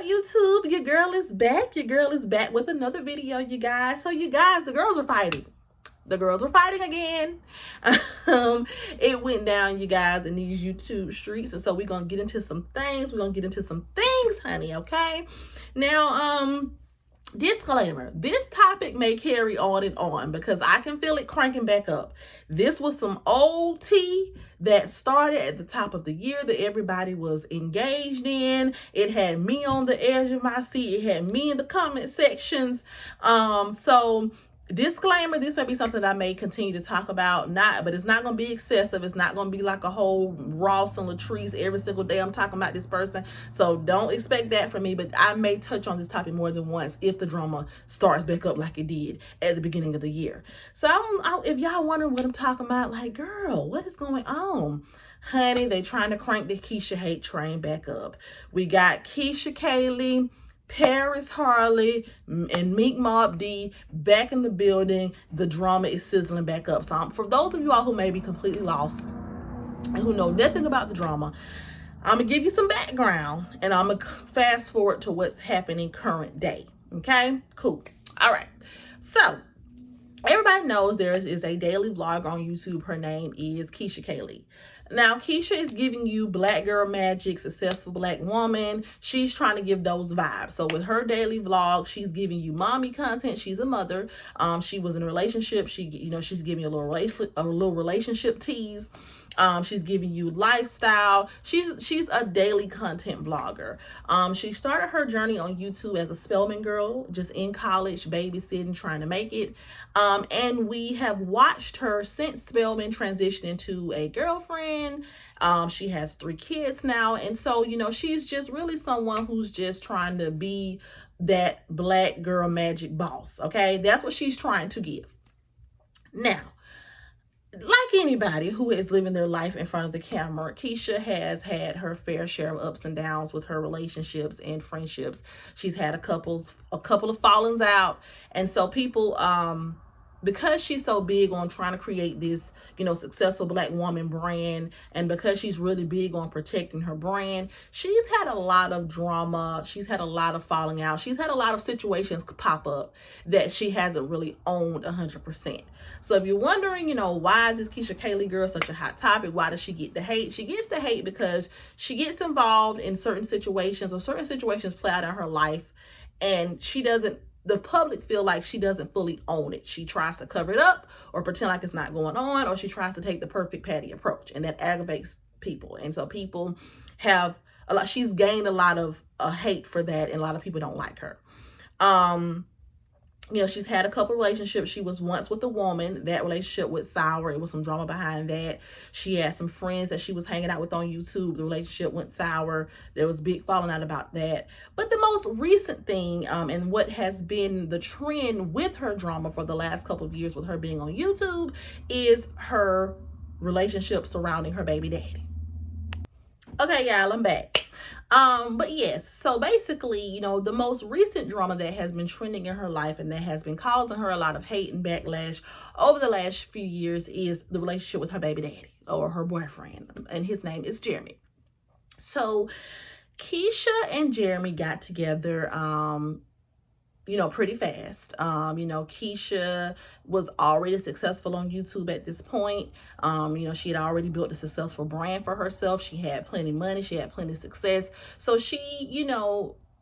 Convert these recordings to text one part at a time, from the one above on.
YouTube? Your girl is back. Your girl is back with another video, you guys. So you guys, the girls are fighting. The girls are fighting again. It went down, you guys, in these YouTube streets. And so we're going to get into some things. We're going to get into some things, honey, okay? Now, disclaimer, this topic may carry on and on because I can feel it cranking back up. This was some old tea that started at the top of the year that everybody was engaged in. It had me on the edge of my seat. It had me in the comment sections. So disclaimer, this may be something that I may continue to talk about, but it's not going to be excessive. It's not going to be like a whole Ross and Latrice every single day I'm talking about this person. So don't expect that from me, but I may touch on this topic more than once if the drama starts back up like it did at the beginning of the year. So if y'all wondering what I'm talking about, like, girl, what is going on? Honey, they trying to crank the Keesha hate train back up. We got keeshakaylee, Paris Harley, and minkmobdee back in the building. The drama is sizzling back up. So for those of you all who may be completely lost and who know nothing about the drama, I'm going to give you some background and I'm going to fast forward to what's happening current day. Okay? Cool. All right. So everybody knows there is a daily vlogger on YouTube. Her name is keeshakaylee. Now, Keesha is giving you black girl magic, successful black woman. She's trying to give those vibes. So with her daily vlog, she's giving you mommy content. She's a mother. She was in a relationship. She's giving you a little relationship tease. She's giving you lifestyle. She's a daily content vlogger. She started her journey on YouTube as a Spelman girl, just in college, babysitting, trying to make it. And we have watched her since Spelman transition into a girlfriend. She has 3 kids now. And so, she's just really someone who's just trying to be that black girl magic boss. Okay. That's what she's trying to give. Now, like anybody who is living their life in front of the camera, Keesha has had her fair share of ups and downs with her relationships and friendships. She's had a couple of fallings out. And so people, because she's so big on trying to create this, successful black woman brand, and because she's really big on protecting her brand, she's had a lot of drama. She's had a lot of falling out. She's had a lot of situations pop up that she hasn't really owned 100%. So if you're wondering, why is this keeshakaylee girl such a hot topic? Why does she get the hate? She gets the hate because she gets involved in certain situations, or certain situations play out in her life, and the public feel like she doesn't fully own it. She tries to cover it up or pretend like it's not going on, or she tries to take the perfect Patty approach, and that aggravates people. And so people have she's gained a lot of hate for that, and a lot of people don't like her. She's had a couple relationships. She was once with a woman. That relationship went sour. It was some drama behind that. She had some friends that she was hanging out with on YouTube. The relationship went sour. There was big falling out about that. But the most recent thing, and what has been the trend with her drama for the last couple of years with her being on YouTube, is her relationship surrounding her baby daddy. Okay, y'all, I'm back. But yes, so basically, the most recent drama that has been trending in her life and that has been causing her a lot of hate and backlash over the last few years is the relationship with her baby daddy, or her boyfriend, and his name is Jeremy. So Keesha and Jeremy got together, pretty fast. Keesha was already successful on YouTube at this point. She had already built a successful brand for herself. She had plenty of money. She had plenty of success. So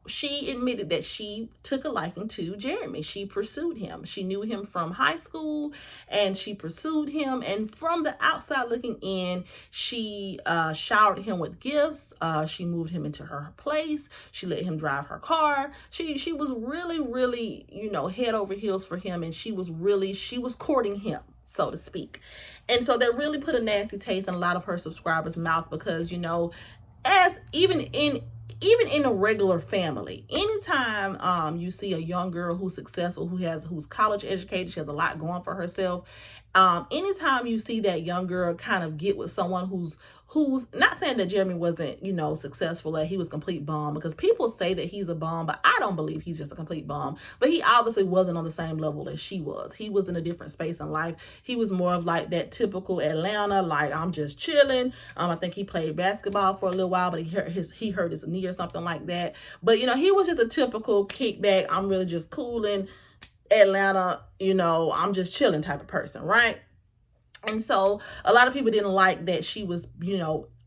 she admitted that she took a liking to Jeremy. She pursued him. She knew him from high school, and she pursued him. And from the outside looking in, she showered him with gifts. She moved him into her place. She let him drive her car. She was really, really, head over heels for him. And she was courting him, so to speak. And so that really put a nasty taste in a lot of her subscribers' mouth, because, as even in a regular family, anytime you see a young girl who's successful, who's college educated, she has a lot going for herself, Anytime you see that young girl kind of get with someone who's not saying that Jeremy wasn't, successful, that he was complete bum, because people say that he's a bum, but I don't believe he's just a complete bum. But he obviously wasn't on the same level as she was. He was in a different space in life. He was more of like that typical Atlanta, like, I'm just chilling. I think he played basketball for a little while, but he hurt his knee or something like that. But he was just a typical kickback, I'm really just cooling, Atlanta, I'm just chilling type of person, right? And so a lot of people didn't like that she was,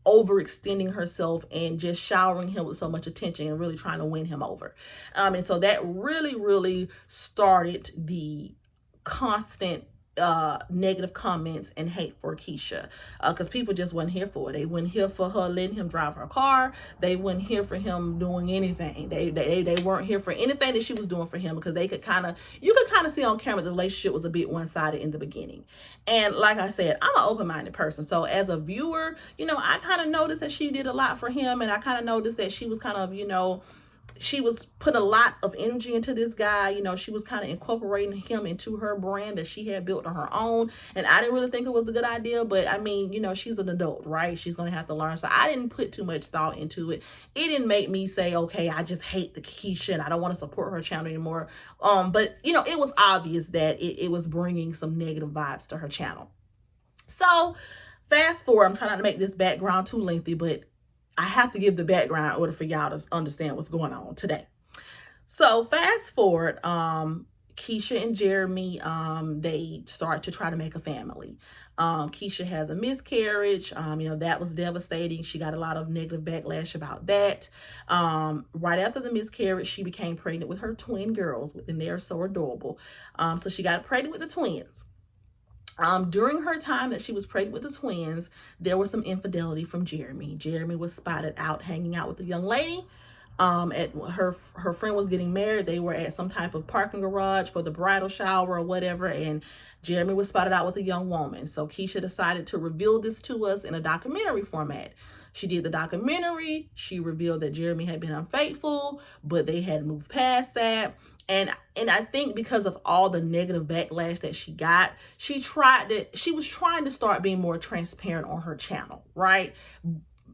overextending herself and just showering him with so much attention and really trying to win him over. And so that really, really started the constant negative comments and hate for Keesha, because people just wasn't here for it. They weren't here for her letting him drive her car. They weren't here for him doing anything. They weren't here for anything that she was doing for him, because you could kind of see on camera the relationship was a bit one-sided in the beginning. And like I said, I'm an open-minded person, so as a viewer, I kind of noticed that she did a lot for him, and I kind of noticed that she was kind of, she was putting a lot of energy into this guy. She was kind of incorporating him into her brand that she had built on her own. And I didn't really think it was a good idea, but I mean, she's an adult, right? She's going to have to learn. So I didn't put too much thought into it. It didn't make me say, okay, I just hate the Keesha and I don't want to support her channel anymore. But it was obvious that it was bringing some negative vibes to her channel. So fast forward, I'm trying not to make this background too lengthy, but I have to give the background in order for y'all to understand what's going on today. So fast forward, Keesha and Jeremy, they start to try to make a family. Keesha has a miscarriage. That was devastating. She got a lot of negative backlash about that. Right after the miscarriage, she became pregnant with her twin girls, and they're so adorable. So she got pregnant with the twins. During her time that she was pregnant with the twins, there was some infidelity from Jeremy. Jeremy was spotted out hanging out with a young lady. At her friend was getting married. They were at some type of parking garage for the bridal shower or whatever, and Jeremy was spotted out with a young woman. So Keesha decided to reveal this to us in a documentary format. She did the documentary. She revealed that Jeremy had been unfaithful, but they had moved past that. And I think because of all the negative backlash that she got, she was trying to start being more transparent on her channel, right?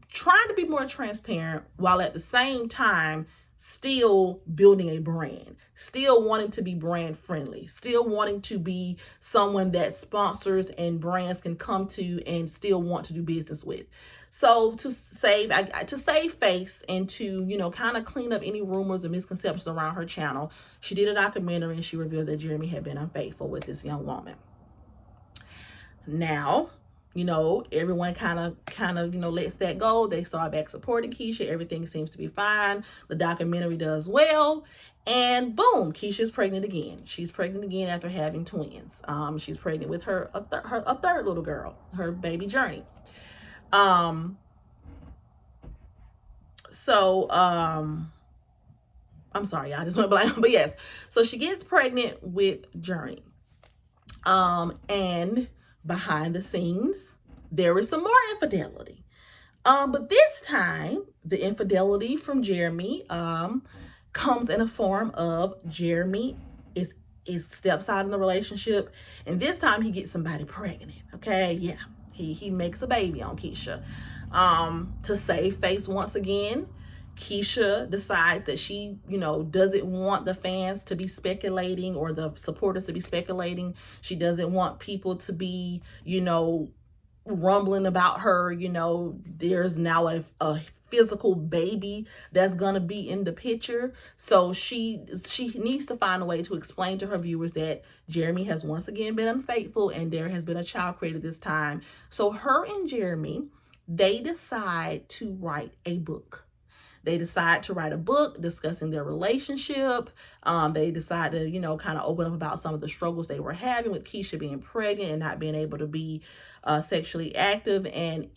Trying to be more transparent while at the same time still building a brand, still wanting to be brand friendly, still wanting to be someone that sponsors and brands can come to and still want to do business with. So to save face and to, kind of clean up any rumors and misconceptions around her channel, she did a documentary and she revealed that Jeremy had been unfaithful with this young woman. Now, everyone kind of, lets that go. They start back supporting Keesha. Everything seems to be fine. The documentary does well. And boom, Keesha's pregnant again. She's pregnant again after having twins. She's pregnant with a third little girl, her baby Journey. I'm sorry, y'all, I just went blank, but yes. So she gets pregnant with Journey. And behind the scenes, there is some more infidelity. But this time, the infidelity from Jeremy, comes in a form of Jeremy is steps out in the relationship, and this time he gets somebody pregnant. Okay, yeah. He makes a baby on Keesha. To save face once again, Keesha decides that she, doesn't want the fans to be speculating or the supporters to be speculating. She doesn't want people to be, rumbling about her. There's now a physical baby that's gonna be in the picture. So she needs to find a way to explain to her viewers that Jeremy has once again been unfaithful and there has been a child created this time. So her and Jeremy, they decide to write a book. They decide to write a book discussing their relationship. They decide to, kind of open up about some of the struggles they were having with Keesha being pregnant and not being able to be sexually active. And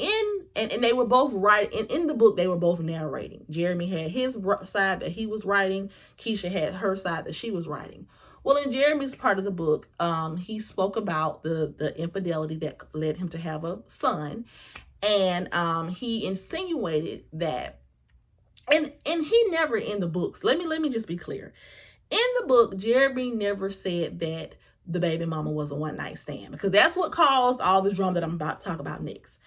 they were both writing. In the book, they were both narrating. Jeremy had his side that he was writing. Keesha had her side that she was writing. Well, in Jeremy's part of the book, he spoke about the infidelity that led him to have a son. And he insinuated that, and he never in the books, let me just be clear. In the book, Jeremy never said that the baby mama was a one-night stand, because that's what caused all the drama that I'm about to talk about next.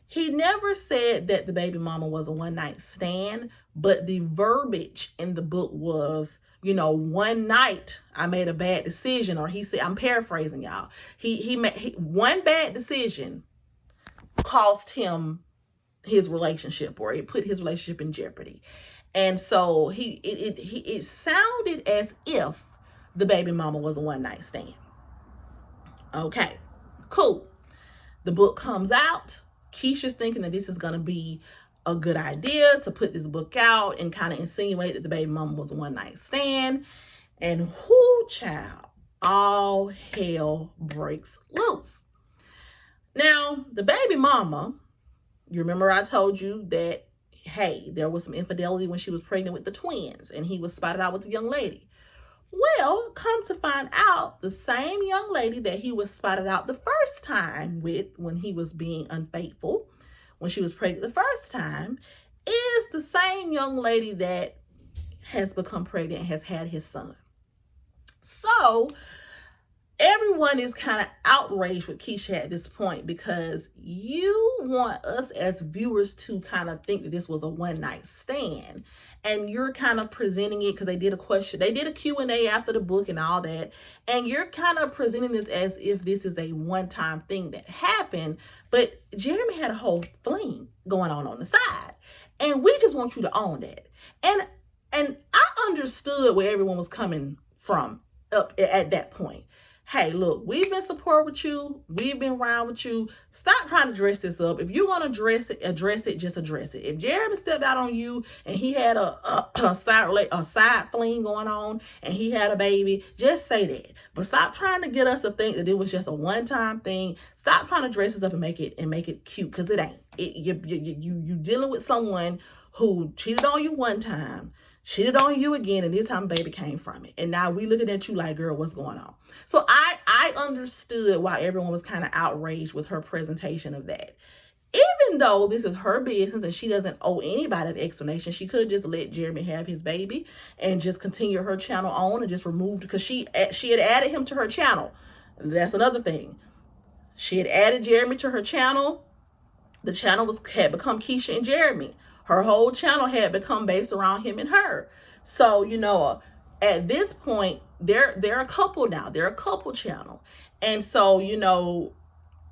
He never said that the baby mama was a one-night stand, but the verbiage in the book was, you know, one night I made a bad decision, or he said, I'm paraphrasing y'all, he made one bad decision cost him his relationship, or it put his relationship in jeopardy. And so it sounded as if the baby mama was a one-night stand. Okay, cool. The book comes out. Keesha's thinking that this is going to be a good idea to put this book out and kind of insinuate that the baby mama was a one-night stand. And whoo, child, all hell breaks loose. Now, the baby mama, you remember I told you that, hey, there was some infidelity when she was pregnant with the twins, and he was spotted out with a young lady. Well, come to find out, the same young lady that he was spotted out the first time with when he was being unfaithful, when she was pregnant the first time, is the same young lady that has become pregnant and has had his son. So everyone is kind of outraged with Keesha at this point, because you want us as viewers to kind of think that this was a one-night stand, and you're kind of presenting it, because they did a Q&A after the book and all that, and you're kind of presenting this as if this is a one-time thing that happened, but Jeremy had a whole fling going on the side, and we just want you to own that. And I understood where everyone was coming from up at that point. Hey, look, we've been support with you. We've been around with you. Stop trying to dress this up. If you're going to address it, just address it. If Jeremy stepped out on you and he had a side fling going on and he had a baby, just say that. But stop trying to get us to think that it was just a one-time thing. Stop trying to dress this up and make it cute, because it ain't. You dealing with someone who cheated on you one time, cheated on you again, and this time baby came from it. And now we looking at you like, girl, what's going on? So I understood why everyone was kind of outraged with her presentation of that. Even though this is her business and she doesn't owe anybody an explanation, she could have just let Jeremy have his baby and just continue her channel on and just removed, because she had added him to her channel. That's another thing. She had added Jeremy to her channel. The channel had become Keesha and Jeremy. Her whole channel had become based around him and her. So, you know, at this point, they're a couple now. They're a couple channel. And so, you know,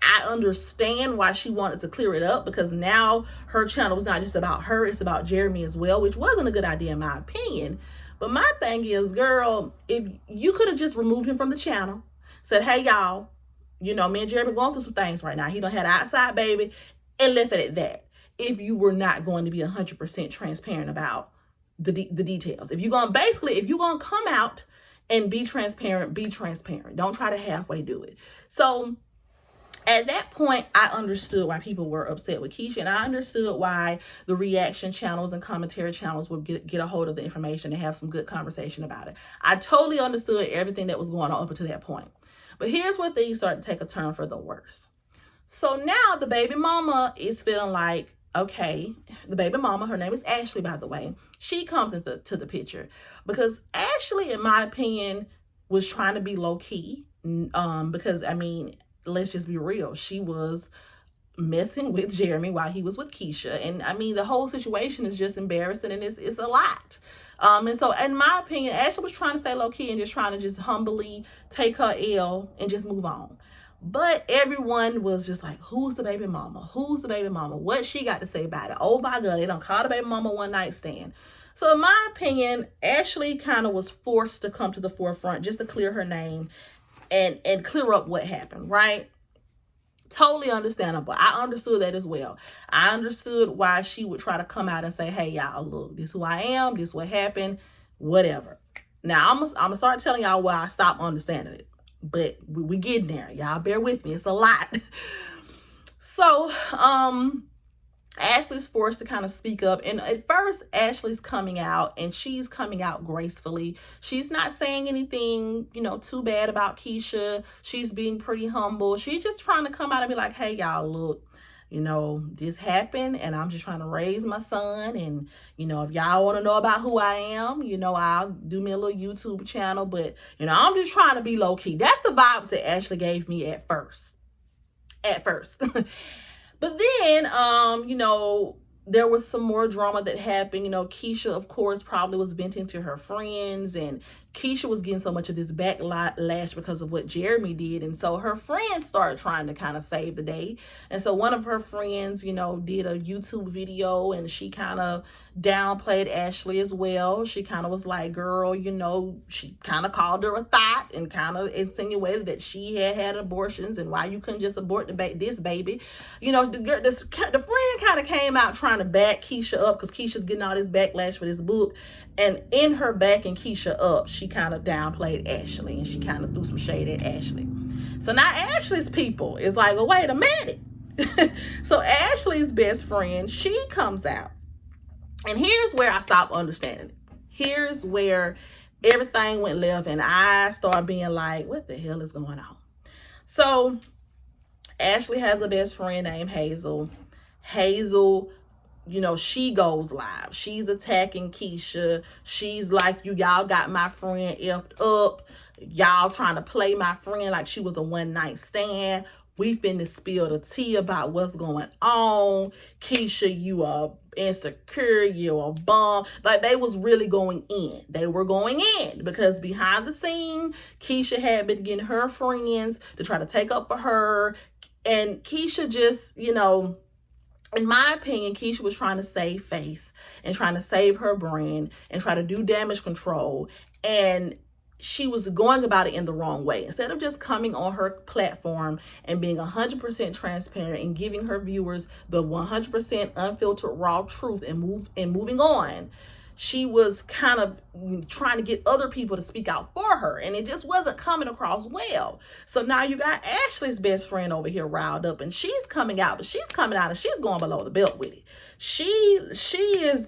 I understand why she wanted to clear it up, because now her channel was not just about her, it's about Jeremy as well, which wasn't a good idea in my opinion. But my thing is, girl, if you could have just removed him from the channel, said, hey, y'all, you know, me and Jeremy going through some things right now. He done had an outside baby, and left it at that. If you were not going to be 100% transparent about the details. If you're going to come out and be transparent, be transparent. Don't try to halfway do it. So at that point, I understood why people were upset with Keesha, and I understood why the reaction channels and commentary channels would get a hold of the information and have some good conversation about it. I totally understood everything that was going on up until that point. But here's where things started to take a turn for the worse. So now the baby mama is feeling like, okay, the baby mama, her name is Ashley, by the way, she comes into the picture, because Ashley, in my opinion, was trying to be low key, because, I mean, let's just be real, she was messing with Jeremy while he was with Keesha, and I mean, the whole situation is just embarrassing, and it's a lot. And so, in my opinion, Ashley was trying to stay low key and just trying to just humbly take her L and just move on. But everyone was just like, who's the baby mama? Who's the baby mama? What she got to say about it? Oh my God, they don't call the baby mama one night stand. So in my opinion, Ashley kind of was forced to come to the forefront just to clear her name and clear up what happened, right? Totally understandable. I understood that as well. I understood why she would try to come out and say, hey, y'all, look, this is who I am. This is what happened, whatever. Now, I'm gonna start telling y'all why I stopped understanding it. But we getting there. Y'all bear with me. It's a lot. So, Ashley's forced to kind of speak up. And at first, Ashley's coming out, and she's coming out gracefully. She's not saying anything, you know, too bad about Keesha. She's being pretty humble. She's just trying to come out and be like, hey, y'all, look, you know, this happened and I'm just trying to raise my son. And, you know, if y'all want to know about who I am, you know, I'll do me a little YouTube channel. But, you know, I'm just trying to be low key. That's the vibes that Ashley gave me at first. But then, you know, there was some more drama that happened. You know, Keesha, of course, probably was venting to her friends, and Keesha was getting so much of this backlash because of what Jeremy did. And so her friends started trying to kind of save the day. And so one of her friends, you know, did a YouTube video, and she kind of downplayed Ashley as well. She kind of was like, girl, you know, she kind of called her a thought and kind of insinuated that she had abortions and why you couldn't just abort this baby. You know, the friend kind of came out trying to back Keesha up because Keisha's getting all this backlash for this book. And in her backing Keesha up, she kind of downplayed Ashley, and she kind of threw some shade at Ashley. So now Ashley's people is like, well, wait a minute. So Ashley's best friend, she comes out. And here's where I stopped understanding it. Here's where everything went left, and I started being like, what the hell is going on? So Ashley has a best friend named Hazel. Hazel, you know, she goes live. She's attacking Keesha. She's like, y'all got my friend effed up. Y'all trying to play my friend like she was a one-night stand. We finna spill the tea about what's going on. Keesha, you are insecure, you a bum. Like, they was really going in. They were going in because behind the scene, Keesha had been getting her friends to try to take up for her. And Keesha just, you know, in my opinion, Keesha was trying to save face and trying to save her brand and try to do damage control. And she was going about it in the wrong way. Instead of just coming on her platform and being 100% transparent and giving her viewers the 100% unfiltered raw truth and moving on, she was kind of trying to get other people to speak out for her, and it just wasn't coming across well. So now you got Ashley's best friend over here riled up, and she's coming out, but she's coming out and she's going below the belt with it. She is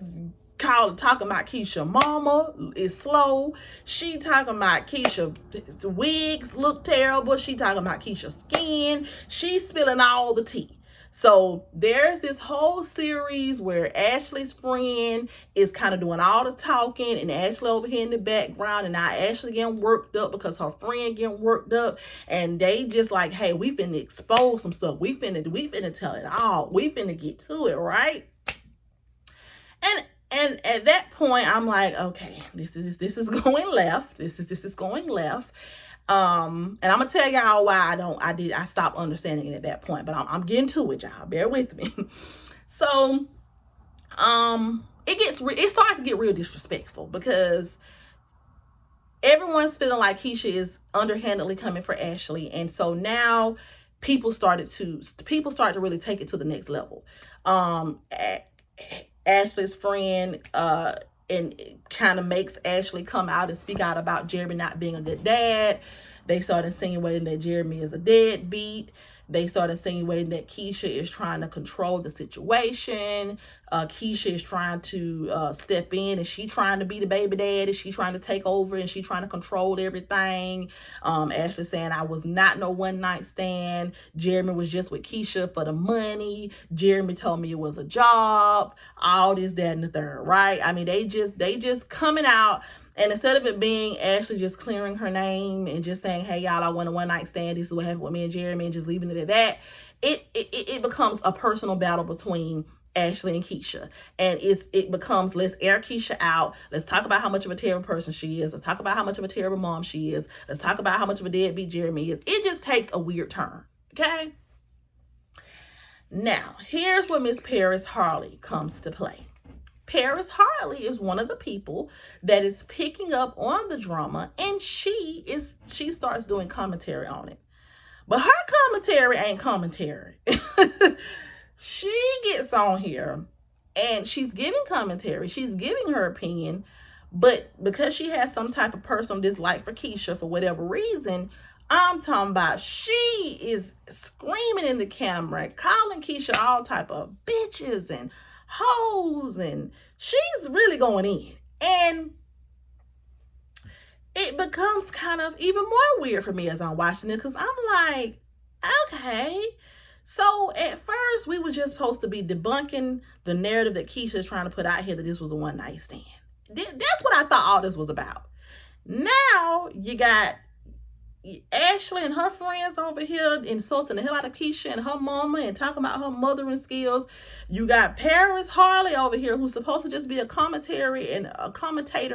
talking about Keesha mama is slow. She talking about Keesha wigs look terrible. She talking about Keesha's skin. She's spilling all the tea. So there's this whole series where Ashley's friend is kind of doing all the talking, and Ashley over here in the background, and now Ashley getting worked up because her friend getting worked up, and they just like, hey, we finna expose some stuff. We finna tell it all. We finna get to it, right? And at that point, I'm like, okay, this is going left. This is going left. And I'm gonna tell y'all why I stopped understanding it at that point, but I'm getting to it, y'all. Bear with me. So, it starts to get real disrespectful because everyone's feeling like Keesha is underhandedly coming for Ashley, and so now people started to really take it to the next level. Ashley's friend and it kind of makes Ashley come out and speak out about Jeremy not being a good dad. They started insinuating that Jeremy is a deadbeat. They started insinuating that Keesha is trying to control the situation. Keesha is trying to step in. Is she trying to be the baby dad? Is she trying to take over? And she trying to control everything? Ashley saying, I was not no one-night stand. Jeremy was just with Keesha for the money. Jeremy told me it was a job. All this, that, and the third, right? I mean, they just coming out. And instead of it being Ashley just clearing her name and just saying, hey, y'all, I want a one-night stand. This is what happened with me and Jeremy, and just leaving it at that, it becomes a personal battle between Ashley and Keesha. And it becomes, let's air Keesha out. Let's talk about how much of a terrible person she is. Let's talk about how much of a terrible mom she is. Let's talk about how much of a deadbeat Jeremy is. It just takes a weird turn, okay? Now, here's where Miss Paris Harley comes to play. Paris Harley is one of the people that is picking up on the drama, and she starts doing commentary on it. But her commentary ain't commentary. She gets on here and she's giving commentary. She's giving her opinion, but because she has some type of personal dislike for Keesha for whatever reason, I'm talking about she is screaming in the camera, calling Keesha all type of bitches and hoes, and she's really going in. And it becomes kind of even more weird for me as I'm watching it, because I'm like, okay, So at first, we were just supposed to be debunking the narrative that Keesha is trying to put out here that this was a one night stand. That's what I thought all this was about. Now you got Ashley and her friends over here insulting the hell out of Keesha and her mama and talking about her mothering skills. You got Paris Harley over here who's supposed to just be a commentator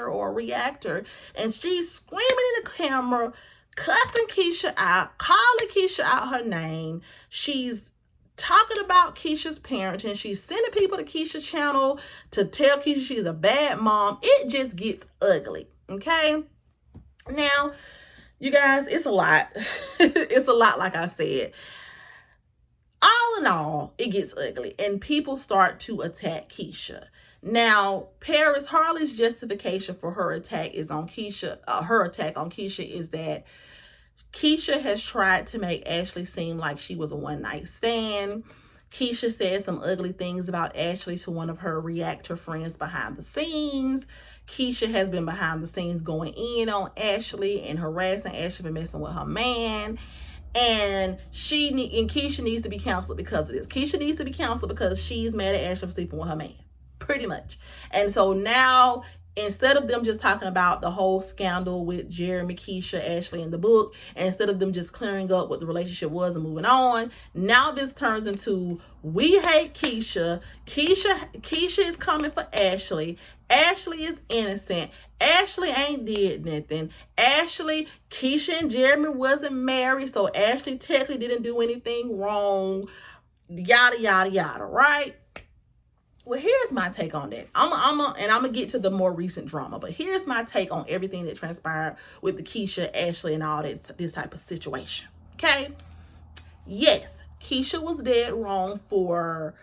or a reactor, and she's screaming in the camera, cussing Keesha out, calling Keesha out her name. She's talking about Keesha's parenting. She's sending people to Keesha's channel to tell Keesha she's a bad mom. It just gets ugly, okay? Now, you guys, it's a lot. It's a lot, like I said. All in all, it gets ugly, and people start to attack Keesha. Now, Paris Harley's justification for her attack is on Keesha. Her attack on Keesha is that Keesha has tried to make Ashley seem like she was a one-night stand. Keesha said some ugly things about Ashley to one of her reactor friends behind the scenes. Keesha has been behind the scenes going in on Ashley and harassing Ashley for messing with her man. And Keesha needs to be counseled because of this. Keesha needs to be counseled because she's mad at Ashley for sleeping with her man. Pretty much. And so now, instead of them just talking about the whole scandal with Jeremy, Keesha, Ashley in the book, and instead of them just clearing up what the relationship was and moving on, now this turns into, we hate Keesha. Keesha is coming for Ashley. Ashley is innocent. Ashley ain't did nothing. Keesha and Jeremy wasn't married, so Ashley technically didn't do anything wrong. Yada, yada, yada, right? Well, here's my take on that. I'm gonna get to the more recent drama, but here's my take on everything that transpired with the Keesha, Ashley, and all that, this type of situation. Okay? Yes, Keesha was dead wrong for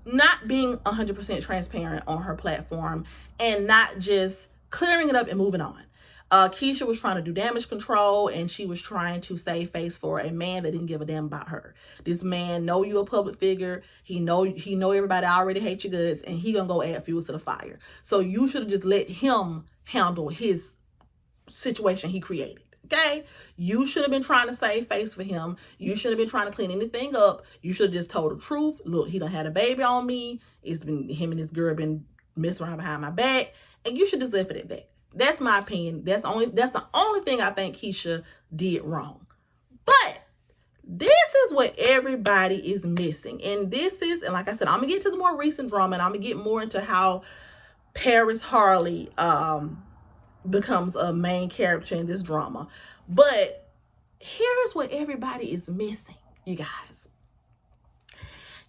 not being 100% transparent on her platform and not just clearing it up and moving on. Keesha was trying to do damage control, and she was trying to save face for a man that didn't give a damn about her. This man know you a public figure. He know everybody already hates your guts, and he gonna go add fuel to the fire. So you should have just let him handle his situation he created. Okay? You should have been trying to save face for him. You should have been trying to clean anything up. You should have just told the truth. Look, he done had a baby on me. It's been him and his girl been messing around behind my back, and you should just left it at that. That's my opinion. That's the only thing I think Keesha did wrong. But this is what everybody is missing. And like I said, I'm going to get to the more recent drama, and I'm going to get more into how Paris Harley becomes a main character in this drama. But here's what everybody is missing, you guys.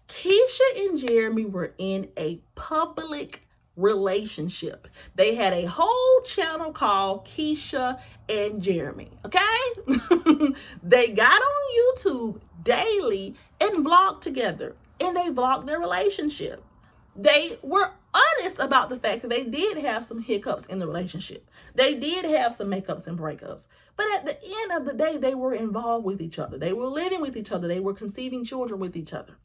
Keesha and Jeremy were in a public relationship. They had a whole channel called Keesha and Jeremy, okay? They got on YouTube daily and vlogged together, and they vlogged their relationship. They were honest about the fact that they did have some hiccups in the relationship. They did have some makeups and breakups. But at the end of the day, they were involved with each other. They were living with each other. They were conceiving children with each other.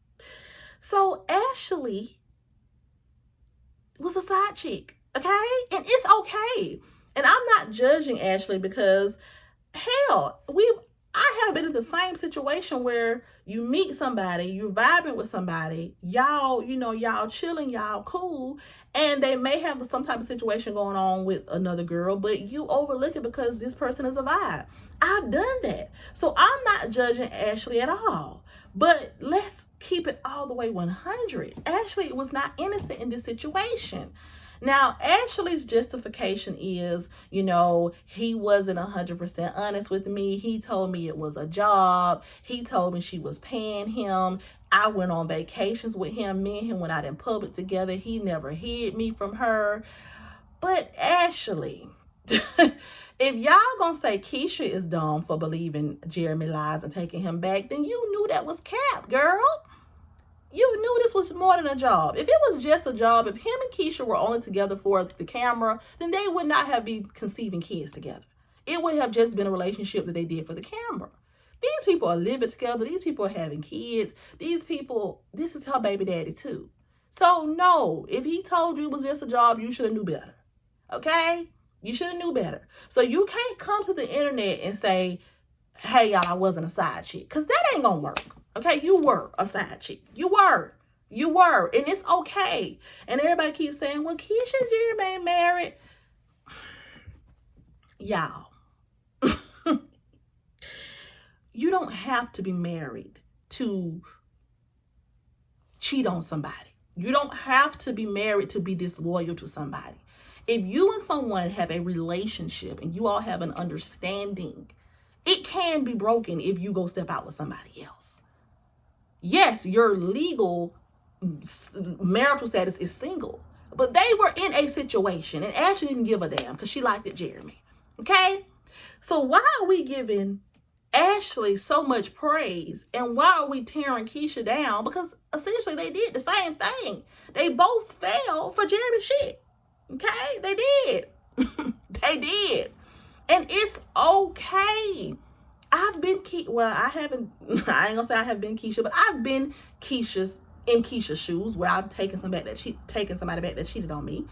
So Ashley was a side chick, okay? And it's okay. And I'm not judging Ashley because, hell, I have been in the same situation where you meet somebody, you're vibing with somebody, y'all chilling, y'all cool, and they may have some type of situation going on with another girl, but you overlook it because this person is a vibe. I've done that. So I'm not judging Ashley at all. But let's keep it all the way 100. Ashley was not innocent in this situation. Now, Ashley's justification is, he wasn't 100% honest with me. He told me it was a job. He told me she was paying him. I went on vacations with him. Me and him went out in public together. He never hid me from her. But Ashley, if y'all gonna say Keesha is dumb for believing Jeremy lies and taking him back, then you knew that was cap, girl. You knew this was more than a job. If it was just a job, if him and Keesha were only together for the camera, then they would not have been conceiving kids together. It would have just been a relationship that they did for the camera. These people are living together. These people are having kids. These people, this is her baby daddy too. So no, if he told you it was just a job, you should have knew better. Okay? You should have knew better. So you can't come to the internet and say hey, y'all, I wasn't a side chick. Because that ain't going to work. Okay? You were a side chick. You were. You were. And it's okay. And everybody keeps saying, well, Keesha and Jeremy ain't married. Y'all. You don't have to be married to cheat on somebody. You don't have to be married to be disloyal to somebody. If you and someone have a relationship and you all have an understanding, it can be broken if you go step out with somebody else. Yes, your legal marital status is single, but they were in a situation and Ashley didn't give a damn because she liked it, Jeremy. Okay? So why are we giving Ashley so much praise and why are we tearing Keesha down? Because essentially they did the same thing. They both fell for Jeremy's shit. Okay? They did. They did. And it's okay. I've been I ain't gonna say I have been Keesha, but I've been in Keesha's shoes where I've taken somebody back that cheated on me.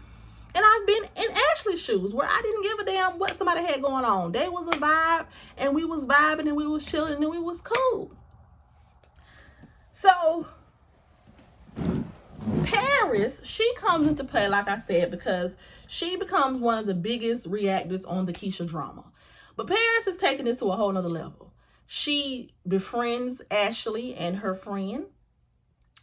And I've been in Ashley's shoes where I didn't give a damn what somebody had going on. They was a vibe and we was vibing and we was chilling and we was cool. So Paris, she comes into play, like I said, because she becomes one of the biggest reactors on the Keesha drama. But Paris is taking this to a whole nother level. She befriends Ashley and her friend.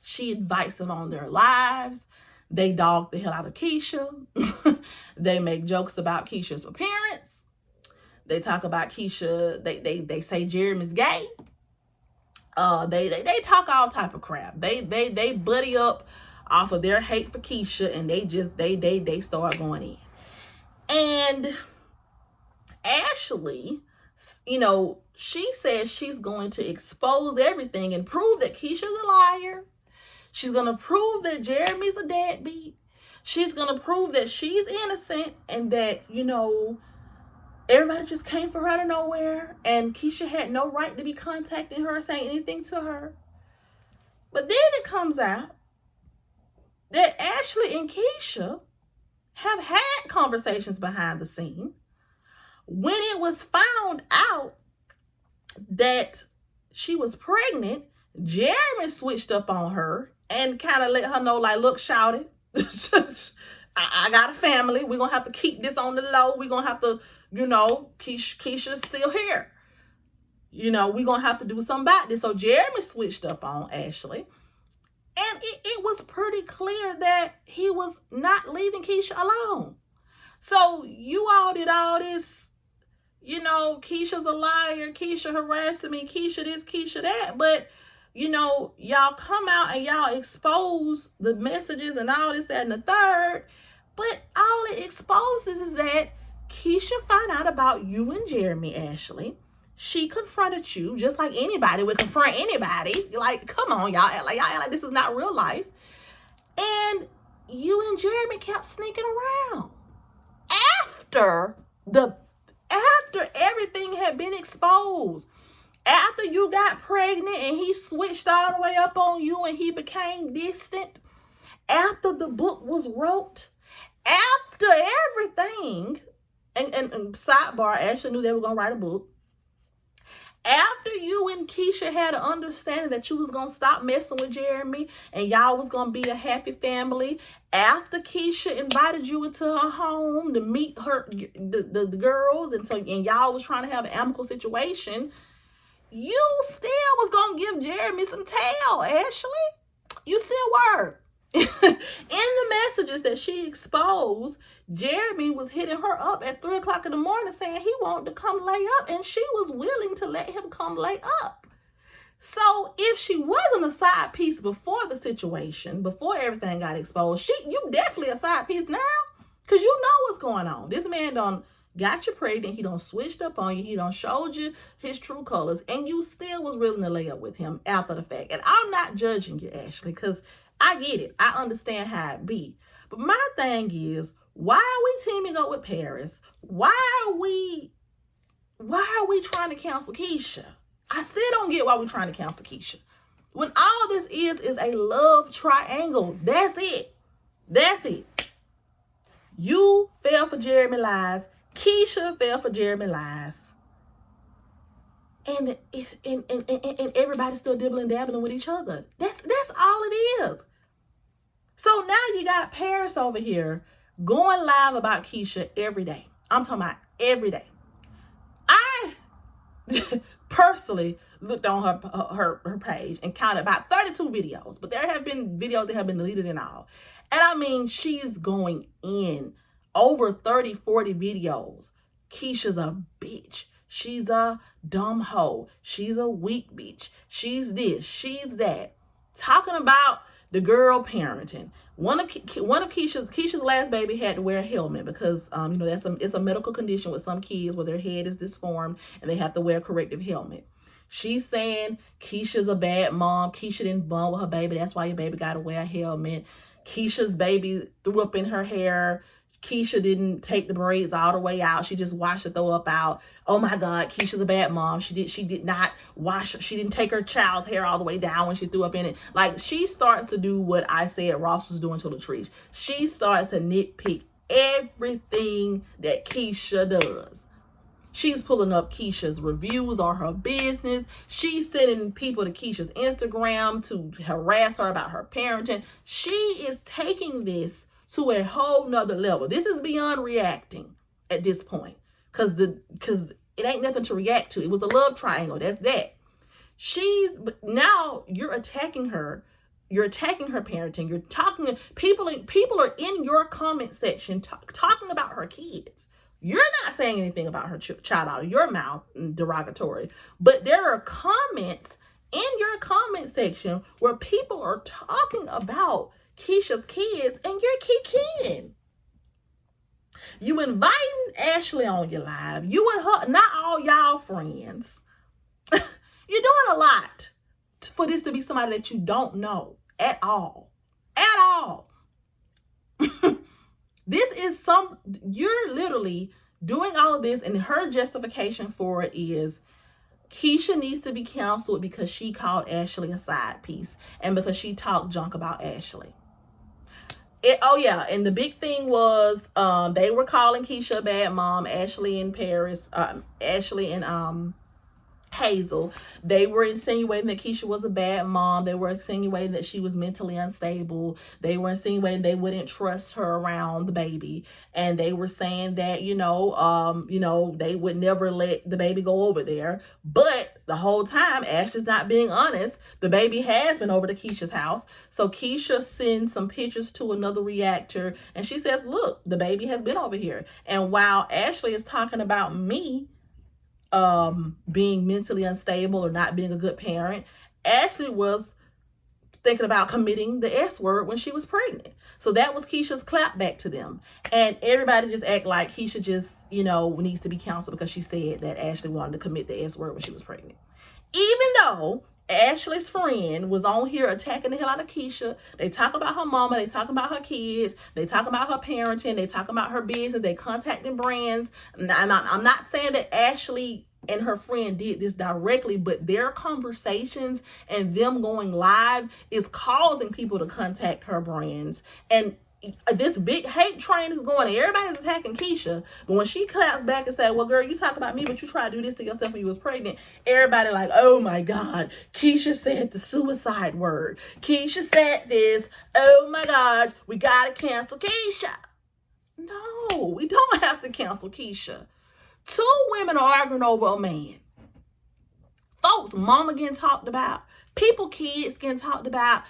She invites them on their lives. They dog the hell out of Keesha. They make jokes about Keesha's appearance. They talk about Keesha. They say Jeremy's gay. They talk all type of crap. They buddy up off of their hate for Keesha, and they start going in. And Ashley, she says she's going to expose everything and prove that Keesha's a liar. She's going to prove that Jeremy's a deadbeat. She's going to prove that she's innocent and that, everybody just came for her out of nowhere and Keesha had no right to be contacting her or saying anything to her. But then it comes out that Ashley and Keesha have had conversations behind the scene. When it was found out that she was pregnant, Jeremy switched up on her and kind of let her know, like, look, shawty, I got a family. We're going to have to keep this on the low. We're going to have to, Keisha's still here. We're going to have to do something about this. So Jeremy switched up on Ashley. And it was pretty clear that he was not leaving Keesha alone. So you all did all this, Keisha's a liar, Keesha harassing me, Keesha this, Keesha that. But y'all come out and y'all expose the messages and all this, that, and the third. But all it exposes is that Keesha found out about you and Jeremy, Ashley. She confronted you just like anybody would confront anybody. Like, come on, y'all act like this is not real life. And you and Jeremy kept sneaking around. After everything had been exposed. After you got pregnant and he switched all the way up on you and he became distant, after the book was wrote, after everything, and sidebar, Ashley knew they were going to write a book. After you and Keesha had an understanding that you was going to stop messing with Jeremy and y'all was going to be a happy family, after Keesha invited you into her home to meet the girls, and y'all was trying to have an amicable situation, you still was going to give Jeremy some tail, Ashley. You still were. In the messages that she exposed, Jeremy was hitting her up at 3 o'clock in the morning saying he wanted to come lay up, and she was willing to let him come lay up. So if she wasn't a side piece before the situation, before everything got exposed, you definitely a side piece now, because you know what's going on. This man done got you pregnant, he done switched up on you, he done showed you his true colors, and you still was willing to lay up with him after the fact. And I'm not judging you, Ashley, because I get it. I understand how it be. But my thing is, why are we teaming up with Paris? Why are we trying to cancel Keesha? I still don't get why we're trying to cancel Keesha. When all this is a love triangle. That's it. That's it. You fell for Jeremy lies. Keesha fell for Jeremy lies. and everybody's still dibbling dabbling with each other. That's all it is. So now you got Paris over here going live about Keesha every day. I'm talking about every day. I personally looked on her page and counted about 32 videos, but there have been videos that have been deleted and all. And I mean, she's going in over 30, 40 videos. Keesha's a bitch. She's a dumb hoe. She's a weak bitch. She's this, she's that. Talking about the girl parenting. One of Keesha's last baby had to wear a helmet because you know, it's a medical condition with some kids where their head is disformed and they have to wear a corrective helmet. She's saying Keesha's a bad mom. Keesha didn't bond with her baby. That's why your baby got to wear a helmet. Keesha's baby threw up in her hair. Keesha didn't take the braids all the way out. She just washed the throw up out. Oh my God, Keesha's a bad mom. She did not wash. She didn't take her child's hair all the way down when she threw up in it. Like, she starts to do what I said Ross was doing to Latrice. She starts to nitpick everything that Keesha does. She's pulling up Keesha's reviews on her business. She's sending people to Keesha's Instagram to harass her about her parenting. She is taking this to a whole nother level. This is beyond reacting at this point. Because it ain't nothing to react to. It was a love triangle. That's that. Now you're attacking her. You're attacking her parenting. You're talking, people are in your comment section talking about her kids. You're not saying anything about her child out of your mouth, derogatory. But there are comments in your comment section where people are talking about Keesha's kids, and you're kikiing. You inviting Ashley on your live. You and her, not all y'all friends. You're doing a lot for this to be somebody that you don't know at all. At all. You're literally doing all of this, and her justification for it is Keesha needs to be counseled because she called Ashley a side piece and because she talked junk about Ashley. And the big thing was they were calling Keesha a bad mom. Ashley and Hazel, they were insinuating that Keesha was a bad mom. They were insinuating that she was mentally unstable. They were insinuating they wouldn't trust her around the baby, and they were saying that they would never let the baby go over there. But the whole time, Ashley's not being honest. The baby has been over to Keesha's house. So Keesha sends some pictures to another reactor, and she says, "Look, the baby has been over here." And while Ashley is talking about me being mentally unstable or not being a good parent, Ashley was thinking about committing the S word when she was pregnant. So that was Keesha's clap back to them. And everybody just act like Keesha just, needs to be counseled because she said that Ashley wanted to commit the S word when she was pregnant. Even though Ashley's friend was on here attacking the hell out of Keesha. They talk about her mama. They talk about her kids. They talk about her parenting. They talk about her business. They contacting brands. I'm not saying that Ashley and her friend did this directly, but their conversations and them going live is causing people to contact her brands. And this big hate train is going, and everybody's attacking Keesha. But when she claps back and said, "Well, girl, you talk about me, but you try to do this to yourself when you was pregnant," everybody like, "Oh my God, Keesha said the suicide word. Keesha said this. Oh my God, we gotta cancel Keesha." No, we don't have to cancel Keesha. Two women are arguing over a man. Folks, mama getting talked about. People, kids getting talked about.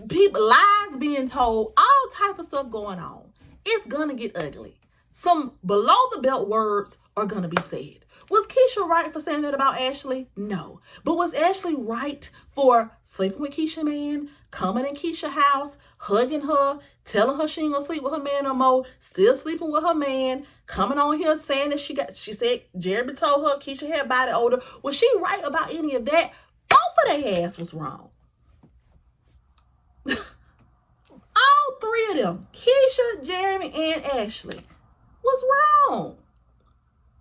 People, lies being told, all type of stuff going on. It's gonna get ugly. Some below the belt words are gonna be said. Was Keesha right for saying that about Ashley? No. But was Ashley right for sleeping with Keesha man, coming in Keesha's house, hugging her, telling her she ain't gonna sleep with her man no more, still sleeping with her man, coming on here saying that she said Jeremy told her Keesha had body odor? Was she right about any of that? Both of their ass was wrong. All three of them, Keesha, Jeremy, and Ashley, was wrong.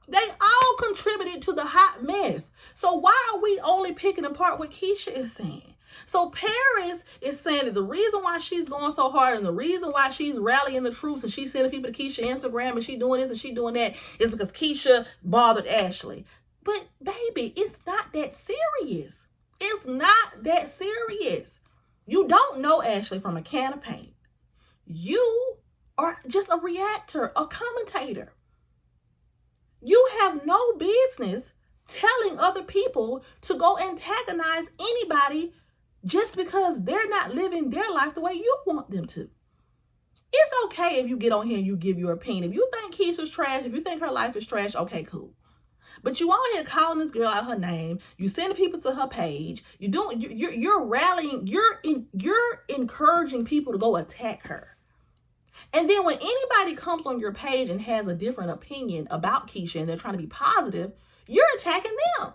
They all contributed to the hot mess. So why are we only picking apart what Keesha is saying? So Paris is saying that the reason why she's going so hard and the reason why she's rallying the troops and she's sending people to Keesha Instagram and she doing this and she doing that is because Keesha bothered Ashley. But baby, it's not that serious. It's not that serious. You don't know Ashley from a can of paint. You are just a reactor, a commentator. You have no business telling other people to go antagonize anybody just because they're not living their life the way you want them to. It's okay if you get on here and you give your opinion. If you think Keesha's trash, if you think her life is trash, okay, cool. But you on here calling this girl out her name. You sending people to her page. You're rallying. You're encouraging people to go attack her. And then when anybody comes on your page and has a different opinion about Keesha and they're trying to be positive, you're attacking them.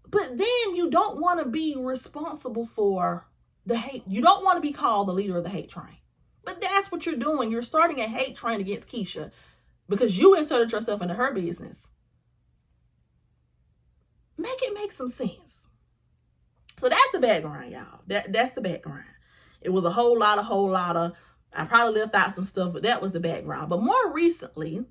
But then you don't want to be responsible for the hate. You don't want to be called the leader of the hate train. But that's what you're doing. You're starting a hate train against Keesha because you inserted yourself into her business. Make it make some sense. So that's the background, y'all. That's the background. It was a whole lot of, I probably left out some stuff, but that was the background. But more recently,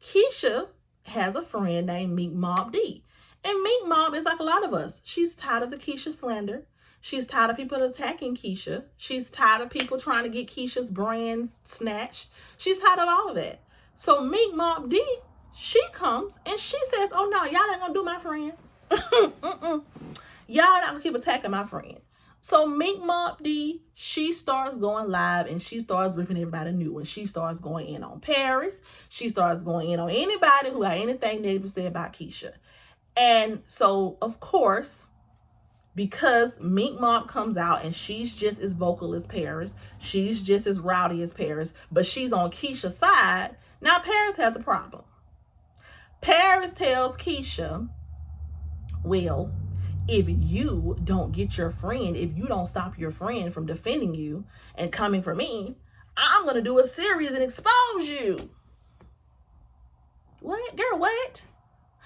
Keesha has a friend named minkmobdee. And Minkmob is like a lot of us. She's tired of the Keesha slander. She's tired of people attacking Keesha. She's tired of people trying to get Keesha's brand snatched. She's tired of all of that. So minkmobdee, she comes and she says, oh no, y'all ain't gonna do my friend. Y'all not gonna keep attacking my friend. So minkmobdee, she starts going live and she starts ripping everybody new. And she starts going in on Paris. She starts going in on anybody who got anything negative to say about Keesha. And so, of course, because Minkmob comes out and she's just as vocal as Paris, she's just as rowdy as Paris, but she's on Keesha's side, now Paris has a problem. Paris tells Keesha, well, if you don't get your friend, if you don't stop your friend from defending you and coming for me, I'm going to do a series and expose you. What? Girl, what?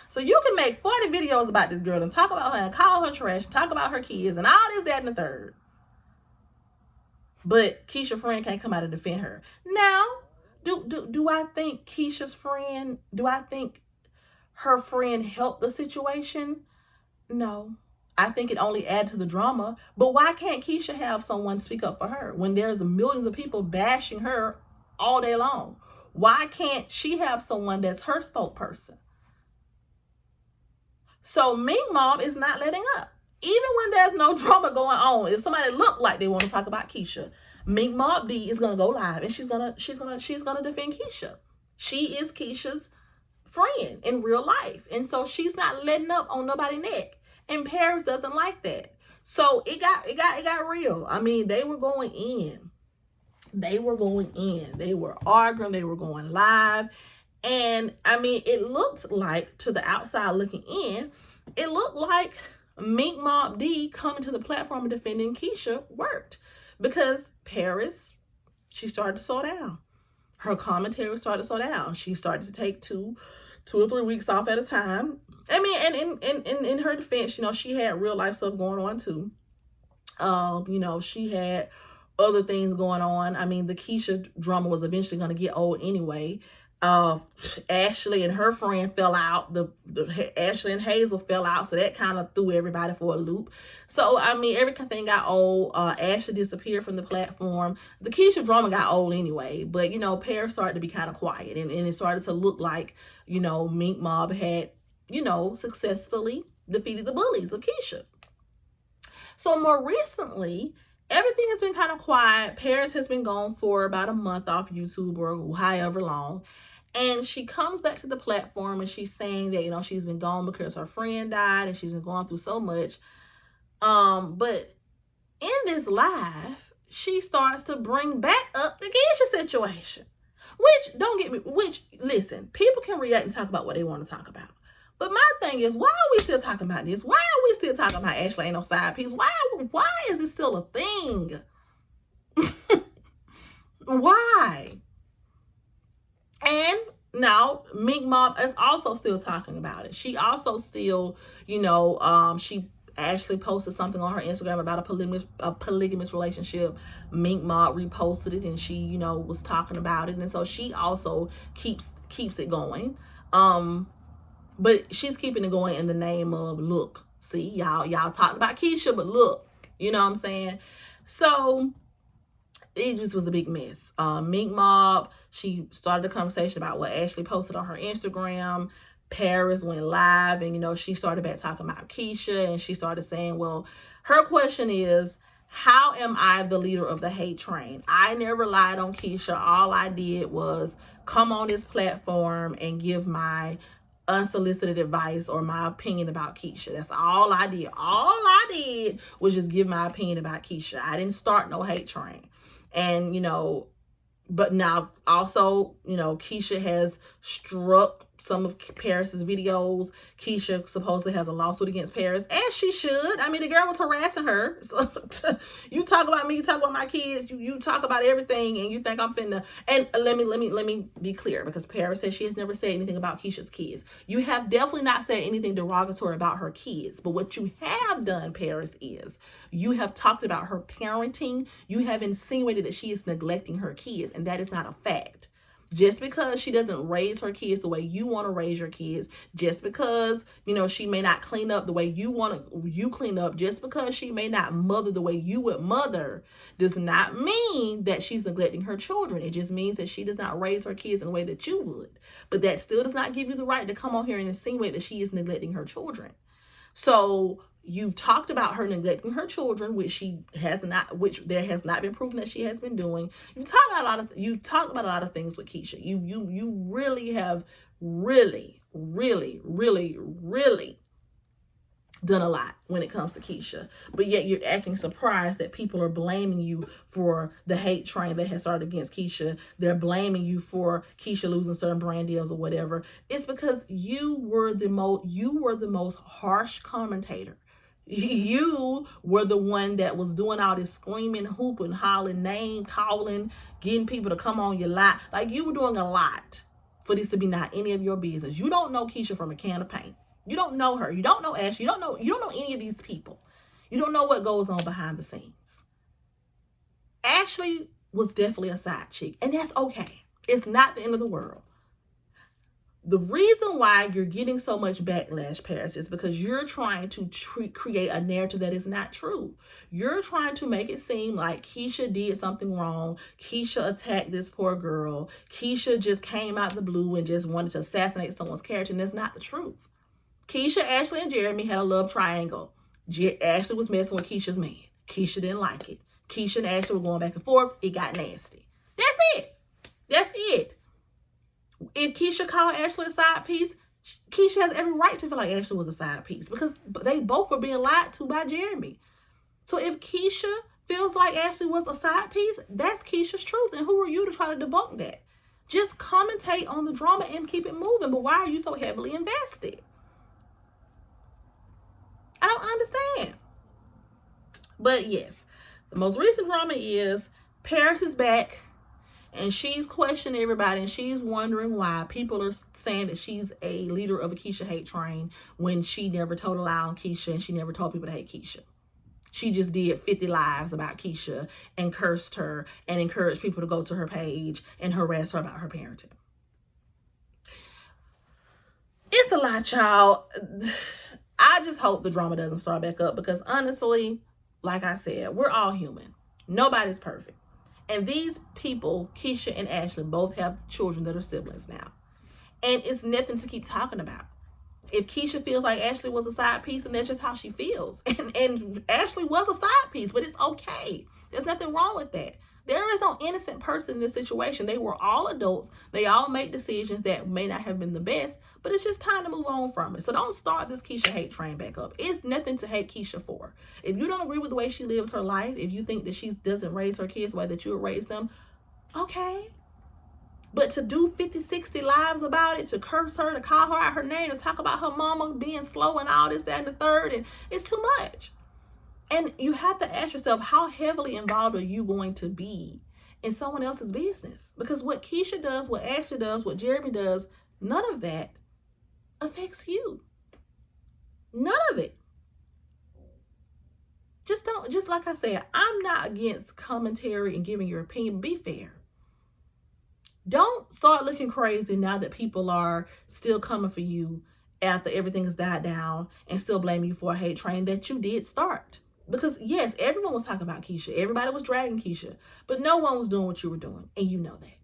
So you can make 40 videos about this girl and talk about her and call her trash, and talk about her kids and all this, that, and the third. But Keesha's friend can't come out and defend her. Now, do I think Keesha's friend, do I think her friend helped the situation? No. I think it only added to the drama. But why can't Keesha have someone speak up for her when there's millions of people bashing her all day long? Why can't she have someone that's her spokesperson? So Minkmob is not letting up. Even when there's no drama going on, if somebody look like they want to talk about Keesha, minkmobdee is gonna go live and she's gonna defend Keesha. She is Keesha's friend in real life, and so she's not letting up on nobody's neck. And Paris doesn't like that. So it got real. I mean, they were going in. They were arguing. They were going live. And I mean, it looked like, to the outside looking in, it looked like minkmobdee coming to the platform and defending Keesha worked, because Paris, she started to slow down. Her commentary started to slow down. She started to take two or 3 weeks off at a time. I mean, and in her defense, you know, she had real life stuff going on too. You know, she had other things going on. I mean, the Keesha drama was eventually going to get old anyway. Ashley and her friend fell out. Ashley and Hazel fell out, so that kind of threw everybody for a loop. So I mean, everything got old. Ashley disappeared from the platform. The Keesha drama got old anyway, but you know, Paris started to be kind of quiet, and it started to look like, you know, Minkmob had, you know, successfully defeated the bullies of Keesha. So more recently, everything has been kind of quiet. Paris has been gone for about a month off YouTube or however long. And she comes back to the platform and she's saying that, you know, she's been gone because her friend died and she's been going through so much. But in this live, she starts to bring back up the Keesha situation. Listen, people can react and talk about what they want to talk about. But my thing is, why are we still talking about this? Why are we still talking about Ashley ain't no side piece? Why is it still a thing? Why? And now Minkmob is also still talking about it. She also still, you know, Ashley posted something on her Instagram about a polygamous relationship. Minkmob reposted it and she, you know, was talking about it. And so she also keeps it going. But she's keeping it going in the name of, look, see, y'all talked about Keesha, but look, you know what I'm saying? So it just was a big mess. Mink Mob, she started a conversation about what Ashley posted on her Instagram. Paris went live, and, you know, she started back talking about Keesha, and she started saying, well, her question is, how am I the leader of the hate train? I never lied on Keesha. All I did was come on this platform and give my unsolicited advice or my opinion about Keesha. That's all I did. All I did was just give my opinion about Keesha. I didn't start no hate train. And, you know, but now also, you know, Keesha has struck some of Paris's videos. Keesha supposedly has a lawsuit against Paris, as she should. I mean, the girl was harassing her. So you talk about me, you talk about my kids, you talk about everything, and you think I'm finna. And let me be clear, because Paris says she has never said anything about Keesha's kids. You have definitely not said anything derogatory about her kids. But what you have done, Paris, is you have talked about her parenting. You have insinuated that she is neglecting her kids, and that is not a fact. Just because she doesn't raise her kids the way you want to raise your kids, just because, you know, she may not clean up the way you clean up, just because she may not mother the way you would mother, does not mean that she's neglecting her children. It just means that she does not raise her kids in the way that you would. But that still does not give you the right to come on here and insinuate that she is neglecting her children. So you've talked about her neglecting her children, which there has not been proven that she has been doing. You talked about a lot of things with Keesha. You really have really done a lot when it comes to Keesha, but yet you're acting surprised that people are blaming you for the hate train that has started against Keesha. They're blaming you for Keesha losing certain brand deals or whatever. It's because you were the most harsh commentator. You were the one that was doing all this screaming, hooping, hollering, name calling, getting people to come on your live. Like, you were doing a lot for this to be not any of your business. You don't know Keesha from a can of paint. You don't know her. You don't know Ashley. You don't know any of these people. You don't know what goes on behind the scenes. Ashley was definitely a side chick, and that's okay. It's not the end of the world. The reason why you're getting so much backlash, Paris, is because you're trying to create a narrative that is not true. You're trying to make it seem like Keesha did something wrong. Keesha attacked this poor girl. Keesha just came out the blue and just wanted to assassinate someone's character, and that's not the truth. Keesha, Ashley, and Jeremy had a love triangle. Ashley was messing with Keesha's man. Keesha didn't like it. Keesha and Ashley were going back and forth. It got nasty. That's it. That's it. If Keesha called Ashley a side piece, Keesha has every right to feel like Ashley was a side piece, because they both were being lied to by Jeremy. So if Keesha feels like Ashley was a side piece, that's Keesha's truth. And who are you to try to debunk that? Just commentate on the drama and keep it moving. But why are you so heavily invested? I don't understand. But yes, the most recent drama is Paris is back, and she's questioning everybody, and she's wondering why people are saying that she's a leader of a Keesha hate train when she never told a lie on Keesha, and she never told people to hate Keesha. She just did 50 lives about Keesha and cursed her and encouraged people to go to her page and harass her about her parenting. It's a lot, y'all. I just hope the drama doesn't start back up, because honestly, like I said, we're all human. Nobody's perfect. And these people, Keesha and Ashley, both have children that are siblings now. And it's nothing to keep talking about. If Keesha feels like Ashley was a side piece, and that's just how she feels. And Ashley was a side piece, but it's okay. There's nothing wrong with that. There is no innocent person in this situation. They were all adults. They all make decisions that may not have been the best, but it's just time to move on from it. So don't start this Keesha hate train back up. It's nothing to hate Keesha for. If you don't agree with the way she lives her life, if you think that she doesn't raise her kids the way that you would raise them, okay. But to do 50, 60 lives about it, to curse her, to call her out her name, to talk about her mama being slow and all this, that, and the third, and it's too much. And you have to ask yourself, how heavily involved are you going to be in someone else's business? Because what Keesha does, what Ashley does, what Jeremy does, none of that affects you. None of it. Just like I said, I'm not against commentary and giving your opinion. Be fair. Don't start looking crazy now that people are still coming for you after everything has died down and still blame you for a hate train that you did start. Because yes, everyone was talking about Keesha. Everybody was dragging Keesha, but no one was doing what you were doing, and you know that.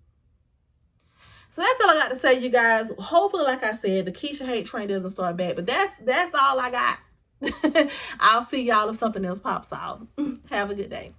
So that's all I got to say, you guys. Hopefully, like I said, the Keesha hate train doesn't start back, but that's all I got. I'll see y'all if something else pops out. Have a good day.